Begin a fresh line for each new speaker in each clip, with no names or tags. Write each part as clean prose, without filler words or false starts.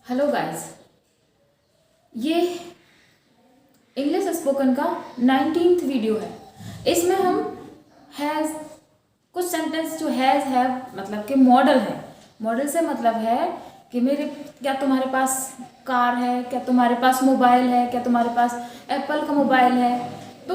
Hello guys, ये English spoken का 19th video है। इसमें हम हैज़ कुछ सेंटेंस जो हैव मतलब कि मॉडल है। मॉडल से मतलब है कि क्या तुम्हारे पास कार है, क्या तुम्हारे पास मोबाइल है, क्या तुम्हारे पास एप्पल का मोबाइल है, तो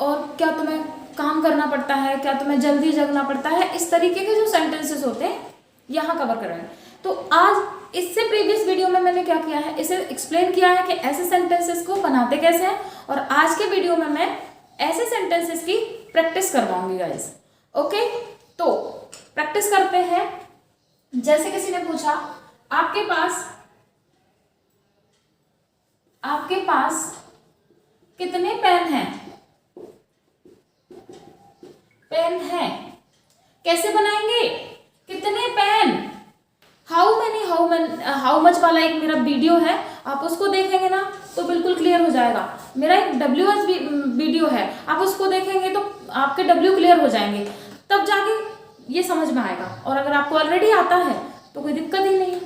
और क्या तुम्हें काम करना पड़ता है, क्या तुम्हें जल्दी जगना पड़ता है। इस तरीके के जो सेंटेंसेस होते हैं यहाँ कवर कर रहे हैं। तो आज इससे प्रीवियस वीडियो में मैंने क्या किया है, इसे एक्सप्लेन किया है कि ऐसे सेंटेंसेस को बनाते कैसे हैं, और आज के वीडियो में मैं ऐसे सेंटेंसेस की प्रैक्टिस करवाऊंगी गाइस। ओके, तो प्रैक्टिस करते हैं। जैसे किसी ने पूछा आपके पास कितने पेन हैं? पेन है कैसे बनाएंगे? कितने पेन? हाउ मच वाला एक मेरा वीडियो है, आप उसको देखेंगे ना तो बिल्कुल क्लियर हो जाएगा। मेरा एक WH वीडियो है, आप उसको देखेंगे तो आपके W क्लियर हो जाएंगे, तब जाके ये समझ में आएगा। और अगर आपको ऑलरेडी आता है तो कोई दिक्कत ही नहीं है।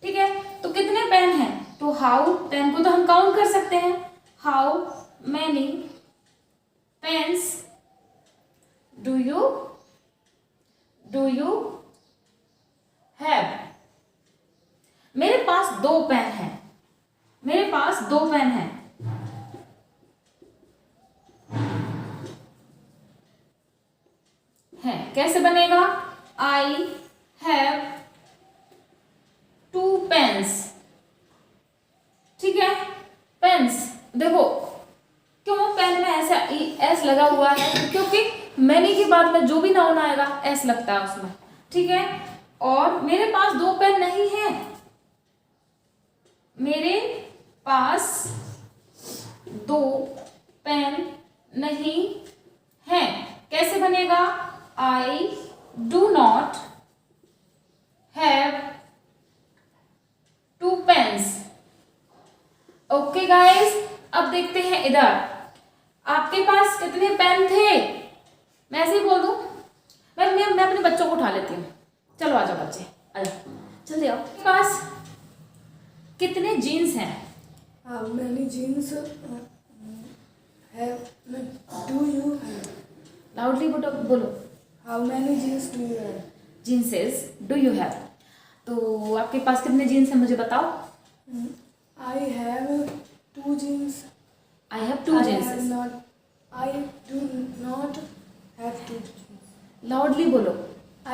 ठीक है, तो कितने पेन हैं? तो हाउ, पेन को तो हम काउंट कर सकते हैं। How many pens do you have? मेरे पास 2 पेन हैं। मेरे पास 2 पेन हैं। कैसे बनेगा? I have 2 pens. ठीक है, पेन्स देखो क्यों पेन में ऐसा एस लगा हुआ है, क्योंकि मैनी के बाद में जो भी नाउन आएगा एस लगता है उसमें। ठीक है, और मेरे पास 2 पेन नहीं है। मेरे पास 2 पेन नहीं है। कैसे बनेगा? I do not have 2 pens. Okay guys, अब देखते हैं इधर आपके पास कितने पेन थे। मैं ऐसे ही बोल दूं, मैं अपने बच्चों को उठा लेती हूँ। चलो आ जाओ बच्चे, आ जाओ, जल्दी आओ। आपके पास कितने जीन्स हैं?
How many jeans do you have?
Loudly बोलो।
How many jeans do you have?
Jeanses do you have? तो आपके पास कितने जीन्स हैं मुझे बताओ।
I have 2 jeans.
I have 2 jeanses.
I do not have 2 jeans.
Loudly बोलो।
I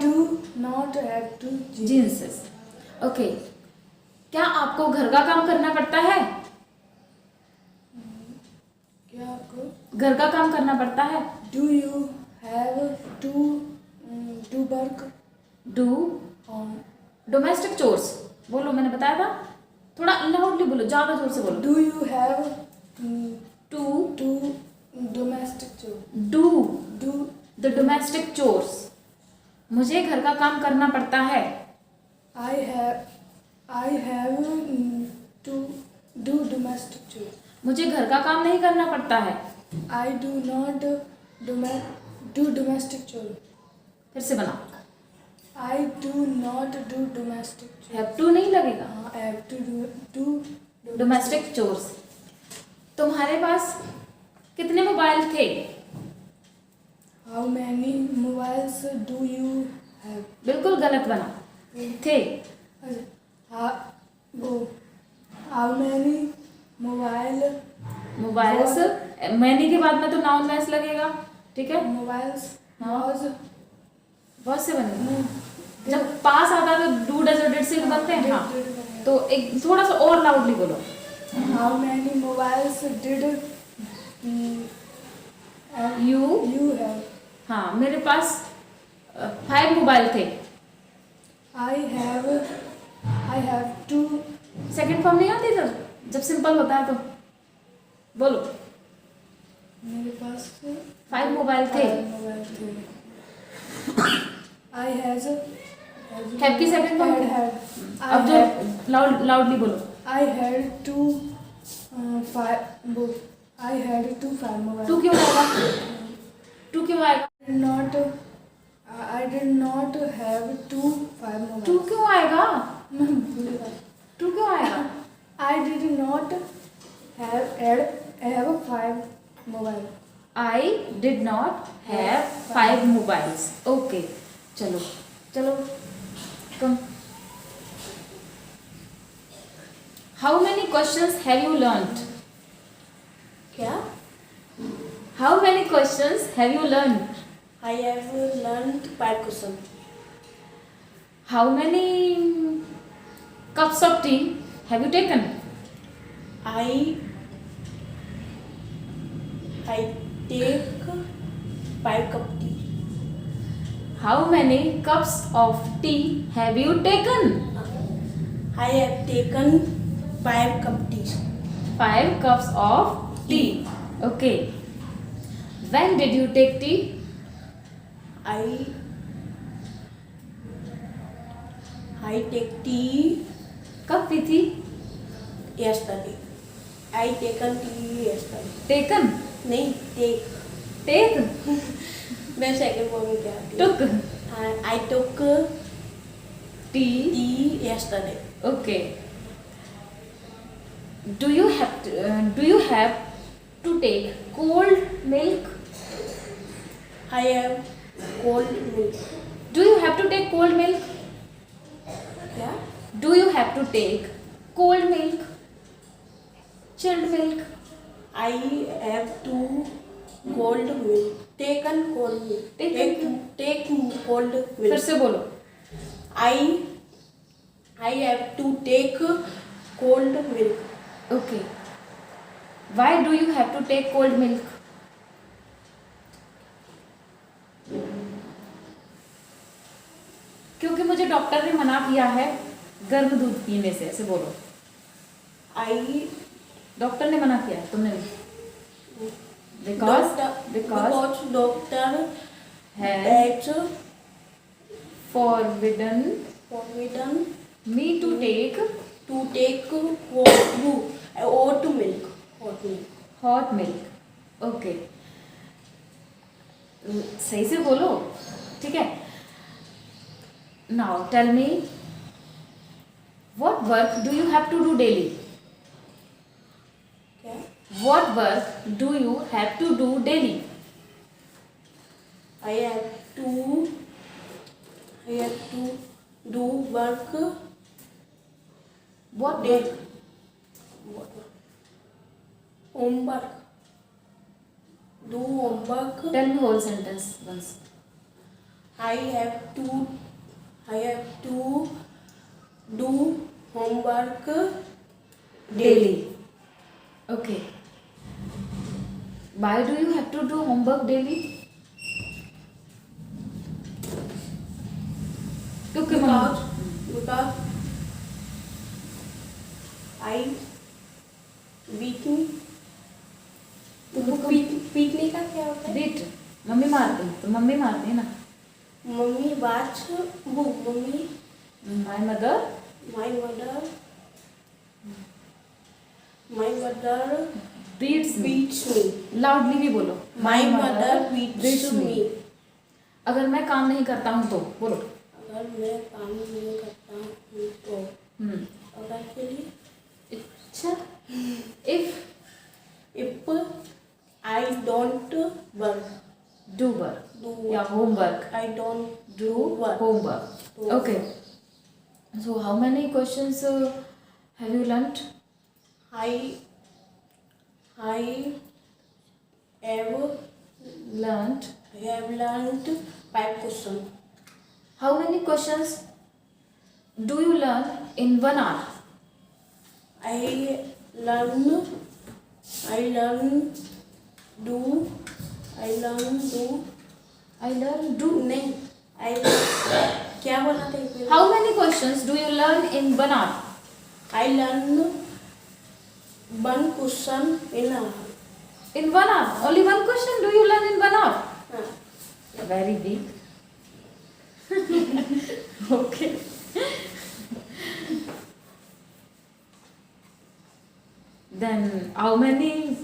do not have 2 jeans.
Jeanses. Okay, क्या आपको घर का काम करना पड़ता है?
क्या आपको
घर का काम करना पड़ता है?
Do you have to do work
do
on?
Domestic chores बोलो, मैंने बताया था। थोड़ा लाउडली बोलो, ज्यादा जोर से बोलो।
Do you have
to
to domestic chores?
Do the domestic chores. मुझे घर का काम करना पड़ता है।
I have to do domestic chores.
मुझे घर का काम नहीं करना पड़ता है।
I do not do domestic chores.
फिर से बनाओ।
I do not do domestic chores.
Have to नहीं लगेगा।
I have to do
domestic chores. तुम्हारे पास कितने मोबाइल थे?
How many mobiles do you have?
बिल्कुल गलत बना, थे।
How many
मोबाइल्स, मैनी के बाद में तो नाउन मैस लगेगा। ठीक है,
mobiles
हाँ।
was
बहुत से बने। जब पास आता है तो डू डज और डिड से बनते हैं। हाँ, तो एक थोड़ा सा और लाउडली बोलो।
How many mobiles did you have?
हाँ, मेरे पास 5 मोबाइल थे।
I have 2.
सेकंड फॉर्म नहीं आती सर, जब सिंपल होता है तो बोलो।
मेरे पास
5 मोबाइल थे।
मोबाइल थे। I has
हैव की सेकंड फॉर्म। अब जो लाउडली बोलो।
I had 2 5. I had 2 5 mobiles.
2 क्यों आएगा? 2 क्यों आएगा?
I did not have 2 5 mobiles.
2 क्यों आएगा?
मैं भूल गया।
टू क्यों आएगा?
I did not have 5 mobile.
I did not have 5 mobiles. Okay. चलो चलो come. How many questions have you learnt?
क्या?
How many questions have you learnt?
I have learned 5 questions.
How many cups of tea have you taken?
I take 5 cup tea.
How many cups of tea have you taken?
I have taken 5 cup tea.
5 cups of tea. Okay. When did you take tea?
I take tea
कब P थी?
yesterday. I taken tea yesterday.
Taken.
नहीं take.
Take.
मैं second form में क्या
Took.
I took
Tea.
tea yesterday.
Okay. Do you have to take cold milk?
I have cold milk.
Do you have to take cold milk?
क्या?
Do you have to take cold milk? Chilled milk?
I have to cold milk. Taken cold milk. Take cold
फिर
milk.
से बोलो.
I have to take cold milk.
Okay. Why do you have to take cold milk? क्योंकि मुझे doctor ने मना किया है गर्म दूध पीने से. ऐसे बोलो. डॉक्टर ने मना किया, तुमने नहीं. Because
doctor
has
has
forbidden
forbidden
me to take
hot milk.
hot milk. Okay. सही से बोलो. ठीक है. Now tell me, what work do you have to do daily?
क्या?
What work do you have to do daily?
I have to do work
What
day.
work?
Homework. Do homework.
Tell me whole sentence once.
I have to do homework daily.
Okay. Why do you have to do homework daily?
Because I beating. पीटने का क्या होता है?
Beat. Mummy मारती है तो mummy मारती है ना.
Mummy watch book. Mummy
My mother
my mother
beats me. Loudly भी बोलो.
My mother beats me.
अगर मैं काम नहीं करता हूँ तो बोलो.
अगर मैं काम नहीं करता हूँ तो अगर के लिए
अच्छा. If
I don't work.
do work. या homework.
I don't
Do
work.
homework. Okay. So how many questions have you learnt?
I have
Learnt.
learned 5 questions.
How many questions do you learn in 1 hour?
I learn do नहीं क्या बोला था?
How many questions do you learn in 1 hour?
I learn 1 question in a hour.
In 1 hour? Only 1 question do you learn in 1 hour?
हाँ.
Very big. Okay. Then how many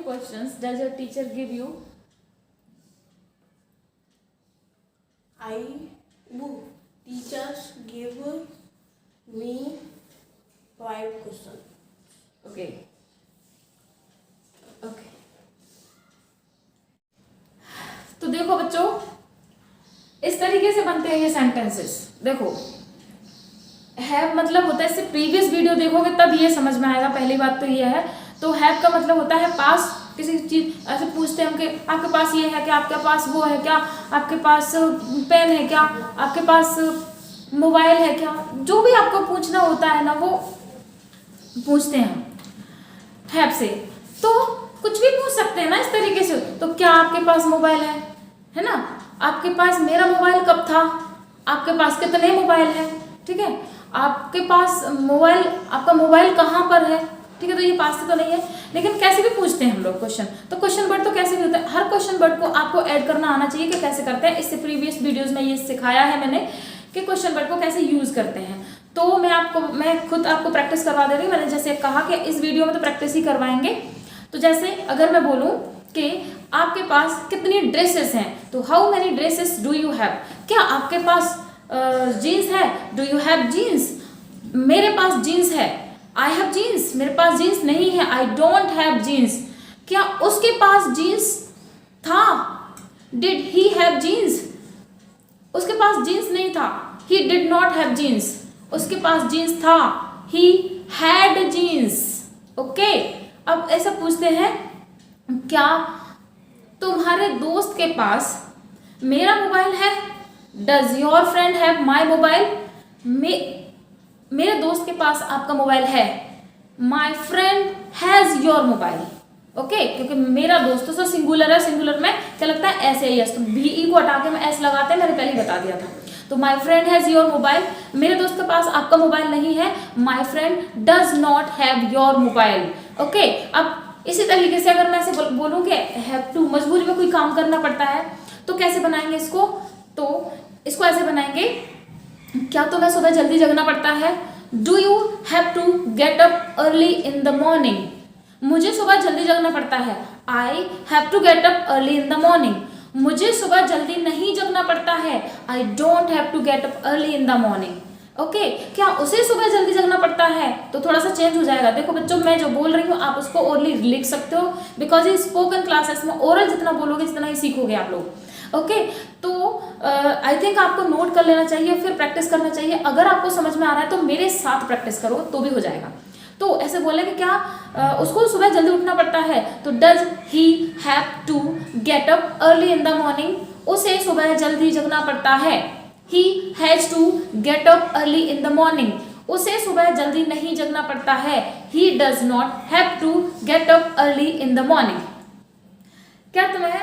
questions does your teacher give you?
teachers give me 5 questions.
Okay okay, तो देखो बच्चों, इस तरीके से बनते हैं ये सेंटेंसेस। देखो, हैव मतलब होता है, इससे प्रीवियस वीडियो देखोगे तब ये समझ में आएगा। पहली बात तो ये है। तो हैव का मतलब होता है पास, किसी चीज ऐसे पूछते हैं हम कि आपके पास ये है क्या, आपके पास वो है क्या, आपके पास पेन है क्या, आपके पास मोबाइल है क्या, जो भी आपको पूछना होता है ना वो पूछते हैं हम हैव से। तो कुछ भी पूछ सकते हैं ना इस तरीके से। तो क्या आपके पास मोबाइल है ना, आपके पास मेरा मोबाइल कब था, आपके पास कितने मोबाइल है, ठीक है, आपके पास मोबाइल, आपका मोबाइल कहाँ पर है, ठीक है। तो ये पास से तो नहीं है, लेकिन कैसे भी पूछते हैं हम लोग क्वेश्चन। तो क्वेश्चन वर्ड तो कैसे भी होता है, हर क्वेश्चन वर्ड को आपको ऐड करना आना चाहिए कि कैसे करते हैं। इससे प्रीवियस वीडियोस में ये सिखाया है मैंने कि क्वेश्चन वर्ड को कैसे यूज करते हैं। तो मैं खुद आपको प्रैक्टिस करवा दे रही हूँ। मैंने जैसे कहा कि इस वीडियो में तो प्रैक्टिस ही करवाएंगे। तो जैसे अगर मैं बोलूँ कि आपके पास कितनी ड्रेसेस हैं, तो how many dresses do you have, क्या आपके पास जीन्स है, डू यू हैव जीन्स, मेरे पास जीन्स है, आई हैव जीन्स, मेरे पास जीन्स नहीं है, आई डोंट हैव जीन्स, क्या उसके पास जीन्स था, डिड ही हैव जीन्स, उसके पास जीन्स नहीं था, he did not have jeans, उसके पास जीन्स था, ही हैड जीन्स। ओके, अब ऐसा पूछते हैं, क्या तुम्हारे दोस्त के पास मेरा मोबाइल है, does your friend have my mobile, मेरे दोस्त के पास आपका मोबाइल है, my friend has your mobile. Okay, क्योंकि मेरा दोस्त तो सिंगुलर है, सिंगुलर में क्या लगता है ऐसे ही, तो भी को हटा के मैं एस लगाते हैं, मैंने पहले ही बता दिया था। तो my friend has your mobile, मेरे दोस्त के पास आपका मोबाइल नहीं है, my friend does not have your mobile. Okay, अब इसी तरीके से अगर मैं ऐसे बोलूँ कि हैव टू, मजबूरी में कोई काम करना पड़ता है, तो कैसे बनाएंगे इसको, तो इसको ऐसे बनाएंगे, क्या तुम्हें सुबह जल्दी जगना पड़ता है, do you have to get up early in the morning, मुझे सुबह जल्दी जगना पड़ता है, I have to get up early in the morning, मुझे सुबह जल्दी नहीं जगना पड़ता है, I don't have to get up early in the morning. Okay, क्या उसे सुबह जल्दी जगना पड़ता है, तो थोड़ा सा चेंज हो जाएगा। देखो बच्चों, मैं जो बोल रही हूँ आप उसको ओरली लिख सकते हो, बिकॉज ये स्पोकन क्लासेस में ओरल जितना बोलोगे जितना ही सीखोगे आप लोग। ओके, तो आई थिंक आपको नोट कर लेना चाहिए, फिर प्रैक्टिस करना चाहिए। अगर आपको समझ में आ रहा है तो मेरे साथ प्रैक्टिस करो तो भी हो जाएगा। तो ऐसे बोले कि क्या उसको सुबह जल्दी उठना पड़ता है, तो does he have to get up early in the morning, उसे सुबह जल्दी जगना पड़ता है, he has to get up early in the morning, उसे सुबह जल्दी नहीं जगना पड़ता है, he does not have to get up early in the morning. क्या तुम्हें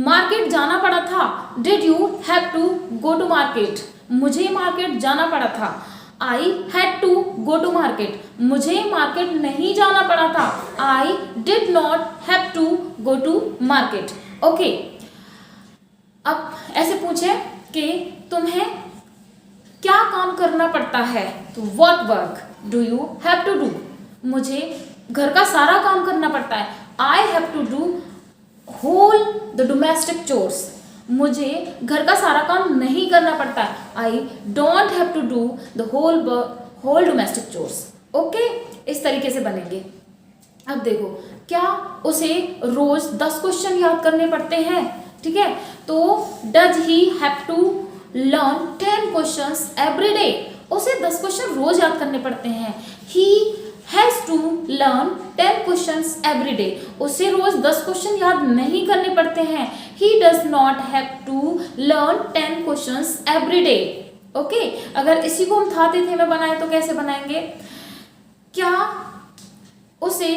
मार्केट जाना पड़ा था, did you have to go to market, मुझे मार्केट जाना पड़ा था, I had to go to market, मुझे मार्केट नहीं जाना पड़ा था, I did not have to go to market. Okay, अब ऐसे पूछे कि तुम्हें क्या काम करना पड़ता है, तो what work do you have to do, मुझे घर का सारा काम करना पड़ता है, I have to do whole the domestic chores, मुझे घर का सारा काम नहीं करना पड़ता है, I don't have to do the whole domestic chores. Okay, इस तरीके से बनेंगे। अब देखो, क्या उसे रोज 10 क्वेश्चन याद करने पड़ते हैं, ठीक है, तो does he have to learn 10 questions every day, उसे 10 क्वेश्चन रोज याद करने पड़ते हैं, he has to learn 10 questions every day, उसे रोज 10 क्वेश्चन याद नहीं करने पड़ते हैं, he does not have to learn 10 questions every day. Okay, अगर इसी को हम था थे में बनाए तो कैसे बनाएंगे, क्या उसे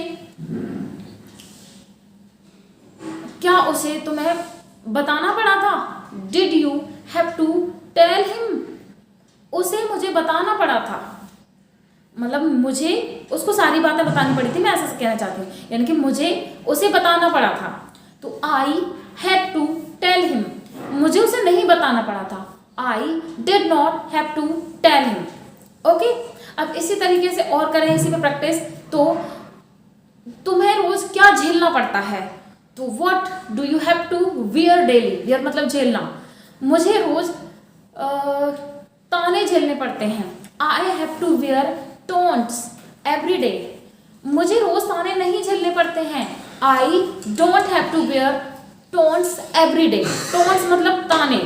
तुम्हें बताना पड़ा था, did you have to tell him, उसे मुझे बताना पड़ा था, मतलब मुझे उसको सारी बातें बतानी पड़ी थी, मैं ऐसा कहना चाहती हूँ, यानी कि मुझे उसे बताना पड़ा था, तो I had to tell him, मुझे उसे नहीं बताना पड़ा था, I did not have to tell him. Okay, अब इसी तरीके से और करें इसी पे प्रैक्टिस। तो तुम्हें रोज क्या झेलना पड़ता है, तो what do you have to wear daily, wear मतलब झेलना, मुझे रोज ताने झेलने पड़ते हैं। I have to wear taunts every day. मुझे रोज ताने नहीं झेलने पड़ते हैं। I don't have to wear taunts every day. Taunts मतलब ताने।